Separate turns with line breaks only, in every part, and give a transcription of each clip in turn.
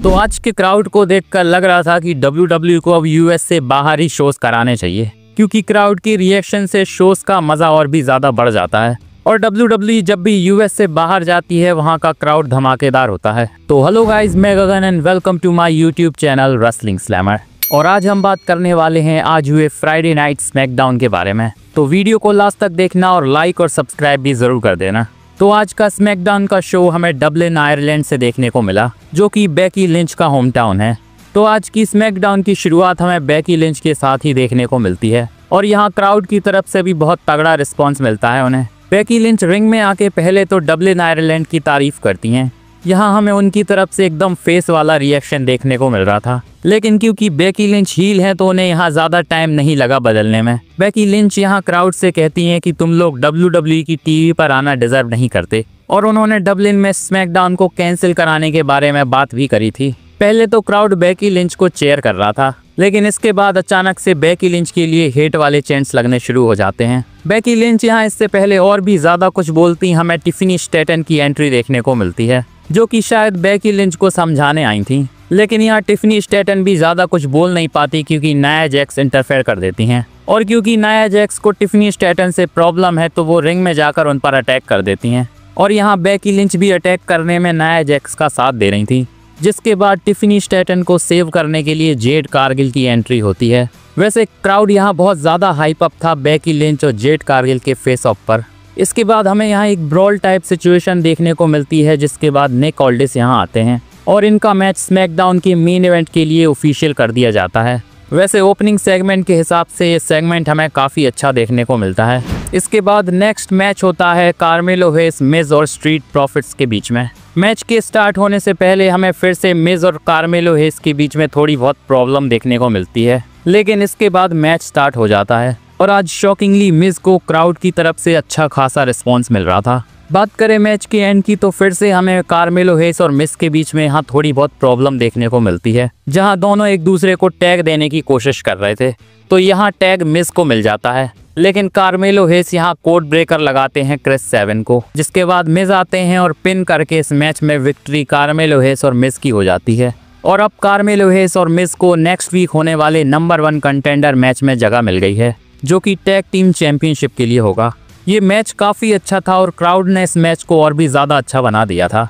तो आज के क्राउड को देखकर लग रहा था कि WWE को अब यूएस से बाहर ही शोज कराने चाहिए, क्योंकि क्राउड की रिएक्शन से शोज का मजा और भी ज्यादा बढ़ जाता है। और WWE जब भी यूएस से बाहर जाती है वहां का क्राउड धमाकेदार होता है। तो हेलो गाइस, मैं Gagan and welcome to my YouTube channel wrestling slammer. और आज हम बात करने वाले हैं आज हुए फ्राइडे नाइट स्मैकडाउन के बारे में। तो वीडियो को लास्ट तक देखना और लाइक और सब्सक्राइब भी जरूर कर देना। तो आज का स्मैकडाउन का शो हमें डबलिन आयरलैंड से देखने को मिला, जो कि बेकी लिंच का होम टाउन है। तो आज की स्मैकडाउन की शुरुआत हमें बेकी लिंच के साथ ही देखने को मिलती है और यहाँ क्राउड की तरफ से भी बहुत तगड़ा रिस्पांस मिलता है उन्हें। बेकी लिंच रिंग में आके पहले तो डबलिन आयरलैंड की तारीफ करती हैं। यहाँ हमें उनकी तरफ से एकदम फेस वाला रिएक्शन देखने को मिल रहा था, लेकिन क्योंकि बेकी लिंच हील है तो उन्हें यहाँ ज्यादा टाइम नहीं लगा बदलने में। बेकी लिंच यहाँ क्राउड से कहती हैं कि तुम लोग WWE की टीवी पर आना डिजर्व नहीं करते, और उन्होंने डबलिन में स्मैकडाउन को कैंसिल कराने के बारे में बात भी करी थी। पहले तो क्राउड बेकी लिंच को चेयर कर रहा था, लेकिन इसके बाद अचानक से बेकी लिंच के लिए हेट वाले चैंट्स लगने शुरू हो जाते हैं। बेकी लिंच यहाँ इससे पहले और भी ज्यादा कुछ बोलती हमें टिफनी स्टैटन की एंट्री देखने को मिलती है, जो कि शायद बेकी लिंच को समझाने आई थी। लेकिन यहाँ टिफनी स्टैटन भी ज्यादा कुछ बोल नहीं पाती क्योंकि नाया जैक्स इंटरफेयर कर देती हैं। और क्योंकि नाया जैक्स को टिफनी स्टैटन से प्रॉब्लम है तो वो रिंग में जाकर उन पर अटैक कर देती हैं। और यहाँ बेकी लिंच भी अटैक करने में नाया जैक्स का साथ दे रही थी, जिसके बाद टिफनी स्टैटन को सेव करने के लिए जेड कारगिल की एंट्री होती है। वैसे क्राउड यहाँ बहुत ज्यादा हाइप अप था बेकी लिंच और जेड कारगिल के फेस ऑफ पर। इसके बाद हमें यहाँ एक ब्रॉल टाइप सिचुएशन देखने को मिलती है, जिसके बाद निक ऑल्डिस यहाँ आते हैं और इनका मैच स्मैकडाउन के मेन इवेंट के लिए ऑफिशियल कर दिया जाता है। वैसे ओपनिंग सेगमेंट के हिसाब से ये सेगमेंट हमें काफ़ी अच्छा देखने को मिलता है। इसके बाद नेक्स्ट मैच होता है कार्मेलो हेस, मिज और स्ट्रीट प्रॉफिट्स के बीच में। मैच के स्टार्ट होने से पहले हमें फिर से मिज और कार्मेलो हेस के बीच में थोड़ी बहुत प्रॉब्लम देखने को मिलती है, लेकिन इसके बाद मैच स्टार्ट हो जाता है। और आज शॉकिंगली मिज को क्राउड की तरफ से अच्छा खासा रिस्पॉन्स मिल रहा था। बात करें मैच के एंड की तो फिर से हमें कार्मेलो हेस और मिज के बीच में यहाँ थोड़ी बहुत प्रॉब्लम देखने को मिलती है, जहाँ दोनों एक दूसरे को टैग देने की कोशिश कर रहे थे। तो यहाँ टैग मिज को मिल जाता है, लेकिन कार्मेलो हेस यहाँ कोड ब्रेकर लगाते हैं क्रिस सेवन को, जिसके बाद मिज आते हैं और पिन करके इस मैच में विक्ट्री कार्मेलो हेस और मिज की हो जाती है। और अब कार्मेलो हेस और मिज को नेक्स्ट वीक होने वाले नंबर 1 कंटेंडर मैच में जगह मिल गई है, जो कि टैग टीम चैंपियनशिप के लिए होगा। ये मैच काफ़ी अच्छा था और क्राउड ने इस मैच को और भी ज़्यादा अच्छा बना दिया था।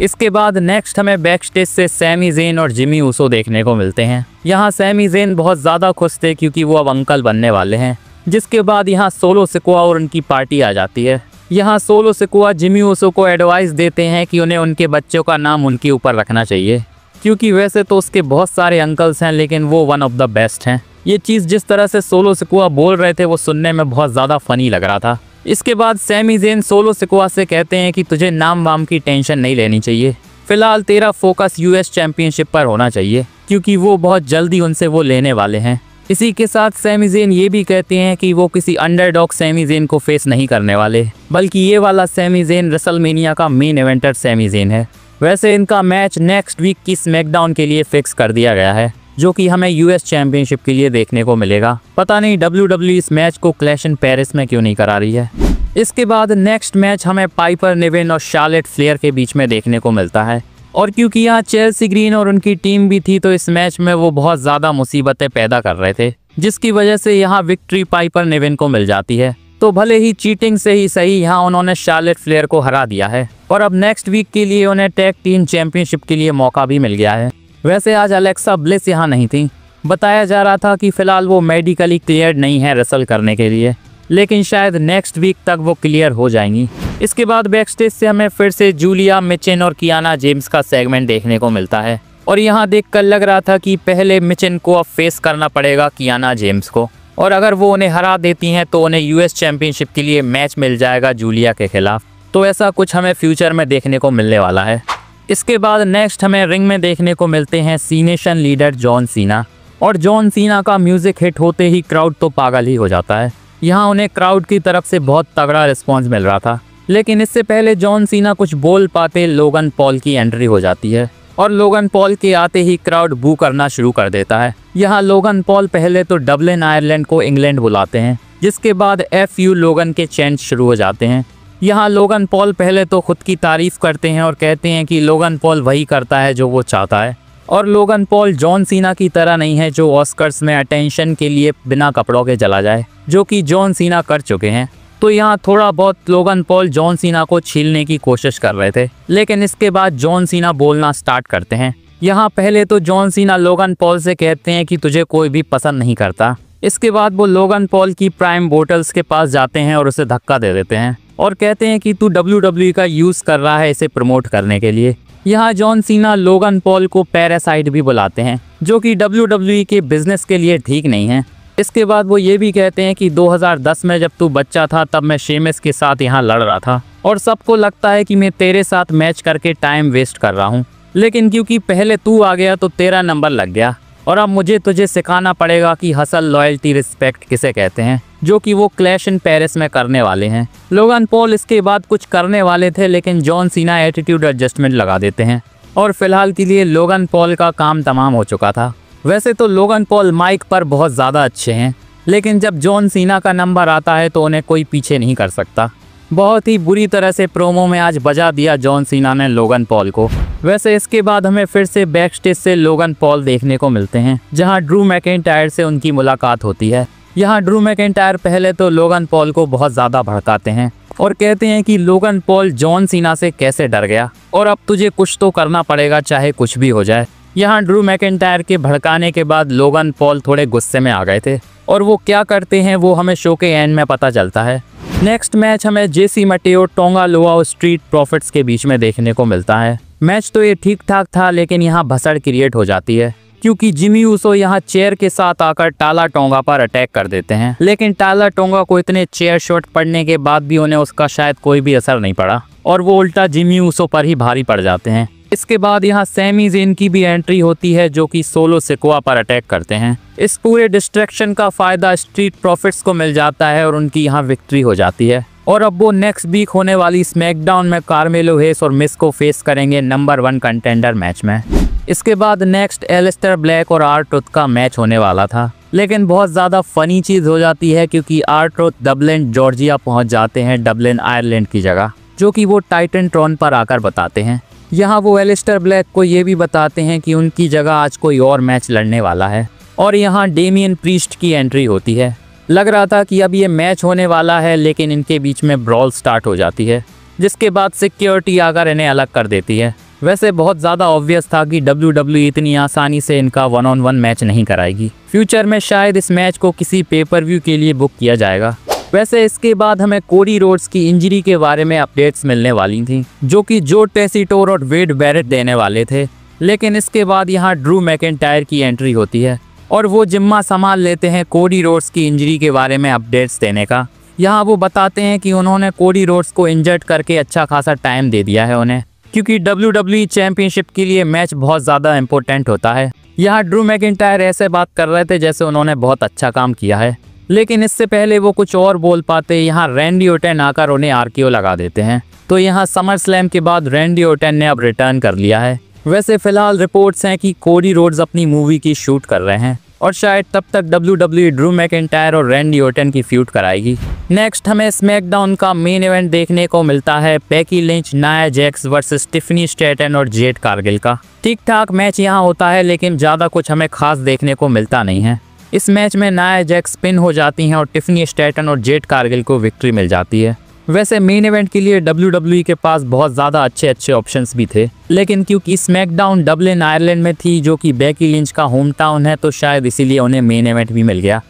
इसके बाद नेक्स्ट हमें बैक स्टेज से सैमी ज़ेन और जिमी ऊसो देखने को मिलते हैं। यहाँ सैमी ज़ेन बहुत ज़्यादा खुश थे क्योंकि वो अब अंकल बनने वाले हैं। जिसके बाद यहाँ सोलो सिकोआ और उनकी पार्टी आ जाती है। यहाँ सोलो सिकोआ जिमी ऊसो को एडवाइस देते हैं कि उन्हें उनके बच्चों का नाम उनके ऊपर रखना चाहिए, क्योंकि वैसे तो उसके बहुत सारे अंकल्स हैं लेकिन वो वन ऑफ द बेस्ट हैं। ये चीज़ जिस तरह से सोलो सिकोआ बोल रहे थे वो सुनने में बहुत ज़्यादा फनी लग रहा था। इसके बाद सैमी ज़ेन सोलो सिकोआ से कहते हैं कि तुझे नाम वाम की टेंशन नहीं लेनी चाहिए, फिलहाल तेरा फोकस यूएस चैंपियनशिप पर होना चाहिए, क्योंकि वो बहुत जल्दी उनसे वो लेने वाले हैं। इसी के साथ सैमी ज़ेन ये भी कहते हैं कि वो किसी अंडरडॉग सैमी ज़ेन को फेस नहीं करने वाले, बल्कि ये वाला सैमी ज़ेन रेसलमेनिया का मेन इवेंटर सैमी ज़ेन है। वैसे इनका मैच नेक्स्ट वीक की स्मैकडाउन के लिए फिक्स कर दिया गया है, जो कि हमें यूएस चैंपियनशिप के लिए देखने को मिलेगा। पता नहीं WWE इस मैच को क्लैश इन पेरिस में क्यों नहीं करा रही है। इसके बाद नेक्स्ट मैच हमें पाइपर निवेन और शार्लेट फ्लेयर के बीच में देखने को मिलता है। और क्योंकि यहाँ चेल्सी ग्रीन और उनकी टीम भी थी तो इस मैच में वो बहुत ज़्यादा मुसीबतें पैदा कर रहे थे, जिसकी वजह से यहाँ विक्ट्री पाइपर निवेन को मिल जाती है। तो भले ही चीटिंग से ही सही यहाँ उन्होंने शार्लेट फ्लेयर को हरा दिया है और अब नेक्स्ट वीक के लिए उन्हें टैग टीम चैंपियनशिप के लिए मौका भी मिल गया है। वैसे आज अलेक्सा ब्लिस यहाँ नहीं थी। बताया जा रहा था कि फिलहाल वो मेडिकली क्लियर्ड नहीं है रेसल करने के लिए, लेकिन शायद नेक्स्ट वीक तक वो क्लियर हो जाएंगी। इसके बाद बैक स्टेज से हमें फिर से जूलिया मिचिन और कियाना जेम्स का सेगमेंट देखने को मिलता है। और यहाँ देखकर लग रहा था कि पहले मिचिन को अब फेस करना पड़ेगा कियाना जेम्स को, और अगर वो उन्हें हरा देती हैं तो उन्हें यूएस चैंपियनशिप के लिए मैच मिल जाएगा जूलिया के खिलाफ। तो ऐसा कुछ हमें फ्यूचर में देखने को मिलने वाला है। इसके बाद नेक्स्ट हमें रिंग में देखने को मिलते हैं सी नेशन लीडर जॉन सीना, और जॉन सीना का म्यूजिक हिट होते ही क्राउड तो पागल ही हो जाता है। यहाँ उन्हें क्राउड की तरफ से बहुत तगड़ा रिस्पॉन्स मिल रहा था, लेकिन इससे पहले जॉन सीना कुछ बोल पाते लोगन पॉल की एंट्री हो जाती है और लोगन पॉल के आते ही क्राउड बू करना शुरू कर देता है। यहाँ लोगन पॉल पहले तो डबलिन आयरलैंड को इंग्लैंड बुलाते हैं, जिसके बाद FU लोगन के चैंट शुरू हो जाते हैं। यहाँ लोगन पॉल पहले तो खुद की तारीफ करते हैं और कहते हैं कि लोगन पॉल वही करता है जो वो चाहता है, और लोगन पॉल जॉन सीना की तरह नहीं है जो ऑस्कर्स में अटेंशन के लिए बिना कपड़ों के चला जाए, जो कि जॉन सीना कर चुके हैं। तो यहाँ थोड़ा बहुत लोगन पॉल जॉन सीना को छीलने की कोशिश कर रहे थे, लेकिन इसके बाद जॉन सीना बोलना स्टार्ट करते हैं। यहाँ पहले तो जॉन सीना लोगन पॉल से कहते हैं कि तुझे कोई भी पसंद नहीं करता। इसके बाद वो लोगन पॉल की प्राइम बोटल्स के पास जाते हैं और उसे धक्का दे देते हैं और कहते हैं कि तू WWE का यूज़ कर रहा है इसे प्रमोट करने के लिए। यहाँ जॉन सीना लोगन पॉल को पैरासाइट भी बुलाते हैं, जो कि WWE के बिजनेस के लिए ठीक नहीं है। इसके बाद वो ये भी कहते हैं कि 2010 में जब तू बच्चा था तब मैं शेमिस के साथ यहाँ लड़ रहा था और सबको लगता है कि मैं तेरे साथ मैच करके टाइम वेस्ट कर रहा हूँ, लेकिन क्योंकि पहले तू आ गया तो तेरा नंबर लग गया और अब मुझे तुझे सिखाना पड़ेगा कि हसल, लॉयल्टी, रिस्पेक्ट किसे कहते हैं, जो कि वो क्लैश इन पेरिस में करने वाले हैं। लोगन पॉल इसके बाद कुछ करने वाले थे, लेकिन जॉन सीना एटीट्यूड एडजस्टमेंट लगा देते हैं और फिलहाल के लिए लोगन पॉल का काम तमाम हो चुका था। वैसे तो लोगन पॉल माइक पर बहुत ज़्यादा अच्छे हैं, लेकिन जब जॉन सीना का नंबर आता है तो उन्हें कोई पीछे नहीं कर सकता। बहुत ही बुरी तरह से प्रोमो में आज बजा दिया जॉन सीना ने लोगन पॉल को। वैसे इसके बाद हमें फिर से बैक स्टेज से लोगन पॉल देखने को मिलते हैं, जहां ड्रू मैकिंटायर से उनकी मुलाकात होती है। यहाँ ड्रू मैकिंटायर पहले तो लोगन पॉल को बहुत ज़्यादा भड़काते हैं और कहते हैं कि लोगन पॉल जॉन सीना से कैसे डर गया और अब तुझे कुछ तो करना पड़ेगा, चाहे कुछ भी हो जाए। यहाँ ड्रू मैकिंटायर के भड़काने के बाद लोगन पॉल थोड़े गुस्से में आ गए थे और वो क्या करते हैं वो हमें शो के एंड में पता चलता है। नेक्स्ट मैच हमें जेसी मटेओ टोंगा लुआओ स्ट्रीट प्रॉफिट्स के बीच में देखने को मिलता है। मैच तो ये ठीक ठाक था, लेकिन यहाँ भसड़ क्रिएट हो जाती है क्योंकि जिमी ऊसो यहाँ चेयर के साथ आकर टाला टोंगा पर अटैक कर देते हैं, लेकिन टाला टोंगा को इतने चेयर शॉट पड़ने के बाद भी उन्हें उसका शायद कोई भी असर नहीं पड़ा और वो उल्टा जिमी ऊसो पर ही भारी पड़ जाते हैं। इसके बाद यहाँ सैमी ज़ेन की भी एंट्री होती है, जो कि सोलो सिकोआ पर अटैक करते हैं। इस पूरे डिस्ट्रैक्शन का फायदा स्ट्रीट प्रॉफिट्स को मिल जाता है और उनकी यहाँ विक्ट्री हो जाती है और अब वो नेक्स्ट वीक होने वाली स्मैकडाउन में कार्मेलो हेस और मिस को फेस करेंगे नंबर 1 कंटेंडर मैच में। इसके बाद नेक्स्ट एलिस्टर ब्लैक और R-Truth का मैच होने वाला था, लेकिन बहुत ज़्यादा फनी चीज़ हो जाती है क्योंकि R-Truth डबलिन जॉर्जिया पहुंच जाते हैं, डबलिन आयरलैंड की जगह, जो कि वो टाइटनट्रॉन पर आकर बताते हैं। यहाँ वो एलिस्टर ब्लैक को ये भी बताते हैं कि उनकी जगह आज कोई और मैच लड़ने वाला है और यहाँ डेमियन प्रीस्ट की एंट्री होती है। लग रहा था कि अब ये मैच होने वाला है, लेकिन इनके बीच में ब्रॉल स्टार्ट हो जाती है, जिसके बाद सिक्योरिटी आकर इन्हें अलग कर देती है। वैसे बहुत ज़्यादा ऑब्वियस था कि WWE इतनी आसानी से इनका 1-on-1 मैच नहीं कराएगी। फ्यूचर में शायद इस मैच को किसी पेपर व्यू के लिए बुक किया जाएगा। वैसे इसके बाद हमें कोडी रोड्स की इंजरी के बारे में अपडेट्स मिलने वाली थी, जो कि जो टेसिटोर और वेड बैरेट देने वाले थे, लेकिन इसके बाद यहाँ ड्रू मैकिंटायर की एंट्री होती है और वो जिम्मा संभाल लेते हैं कोडी रोड्स की इंजरी के बारे में अपडेट्स देने का। यहाँ वो बताते हैं कि उन्होंने कोडी रोड्स को इंजर्ड करके अच्छा खासा टाइम दे दिया है उन्हें, क्योंकि WWE चैंपियनशिप के लिए मैच बहुत ज़्यादा इंपॉर्टेंट होता है। यहाँ ड्रू मैकिंटायर ऐसे बात कर रहे थे जैसे उन्होंने बहुत अच्छा काम किया है, लेकिन इससे पहले वो कुछ और बोल पाते यहाँ रैंडी ओर्टन आकर उन्हें RKO लगा देते हैं। तो यहाँ समर स्लैम के बाद रैंडी ओर्टन ने अब रिटर्न कर लिया है। वैसे फिलहाल रिपोर्ट्स हैं कि कोडी रोड्स अपनी मूवी की शूट कर रहे हैं और शायद तब तक WWE ड्रू मैकिंटायर और रैंडी ओर्टन की फ्यूड कराएगी। नेक्स्ट हमें स्मैकडाउन का मेन इवेंट देखने को मिलता है Becky Lynch, Nia Jax versus Tiffany Stratton और जेड कारगिल का। ठीक ठाक मैच यहाँ होता है, लेकिन ज़्यादा कुछ हमें खास देखने को मिलता नहीं है। इस मैच में नाया जैक्स पिन हो जाती हैं और टिफनी स्ट्रैटन और जेड कारगिल को विक्ट्री मिल जाती है। वैसे मेन इवेंट के लिए WWE के पास बहुत ज़्यादा अच्छे ऑप्शंस भी थे, लेकिन क्योंकि स्मैकडाउन डबलिन आयरलैंड में थी, जो कि बेकी लिंच का होम टाउन है, तो शायद इसीलिए उन्हें मेन इवेंट भी मिल गया।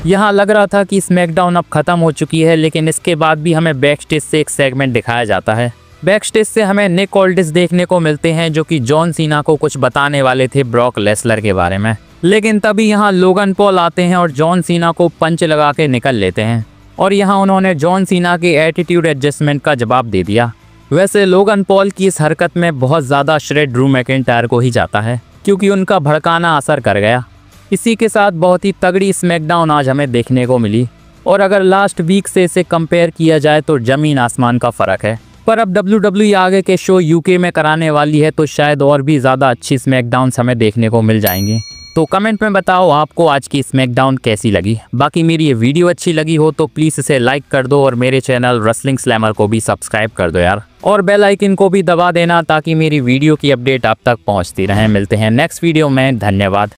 यहाँ लग रहा था कि स्मैकडाउन अब ख़त्म हो चुकी है, लेकिन इसके बाद भी हमें बैक स्टेज से एक सेगमेंट दिखाया जाता है। बैक स्टेज से हमें निक ऑल्डिस देखने को मिलते हैं, जो कि जॉन सीना को कुछ बताने वाले थे ब्रॉक लेसलर के बारे में, लेकिन तभी यहाँ लोगन पॉल आते हैं और जॉन सीना को पंच लगा के निकल लेते हैं और यहाँ उन्होंने जॉन सीना के एटीट्यूड एडजस्टमेंट का जवाब दे दिया। वैसे लोगन पॉल की इस हरकत में बहुत ज़्यादा श्रेय ड्रू मैकिंटायर को ही जाता है, क्योंकि उनका भड़काना असर कर गया। इसी के साथ बहुत ही तगड़ी स्मैकडाउन आज हमें देखने को मिली और अगर लास्ट वीक से इसे कंपेयर किया जाए तो ज़मीन आसमान का फ़र्क है। पर अब WWE आगे के शो UK में कराने वाली है, तो शायद और भी ज़्यादा अच्छी स्मैकडाउन्स हमें देखने को मिल जाएंगी। तो कमेंट में बताओ आपको आज की स्मैकडाउन कैसी लगी। बाकी मेरी ये वीडियो अच्छी लगी हो तो प्लीज़ इसे लाइक कर दो और मेरे चैनल रेसलिंग स्लैमर को भी सब्सक्राइब कर दो यार, और बेल आइकन को भी दबा देना ताकि मेरी वीडियो की अपडेट आप तक पहुंचती रहे। मिलते हैं नेक्स्ट वीडियो में, धन्यवाद।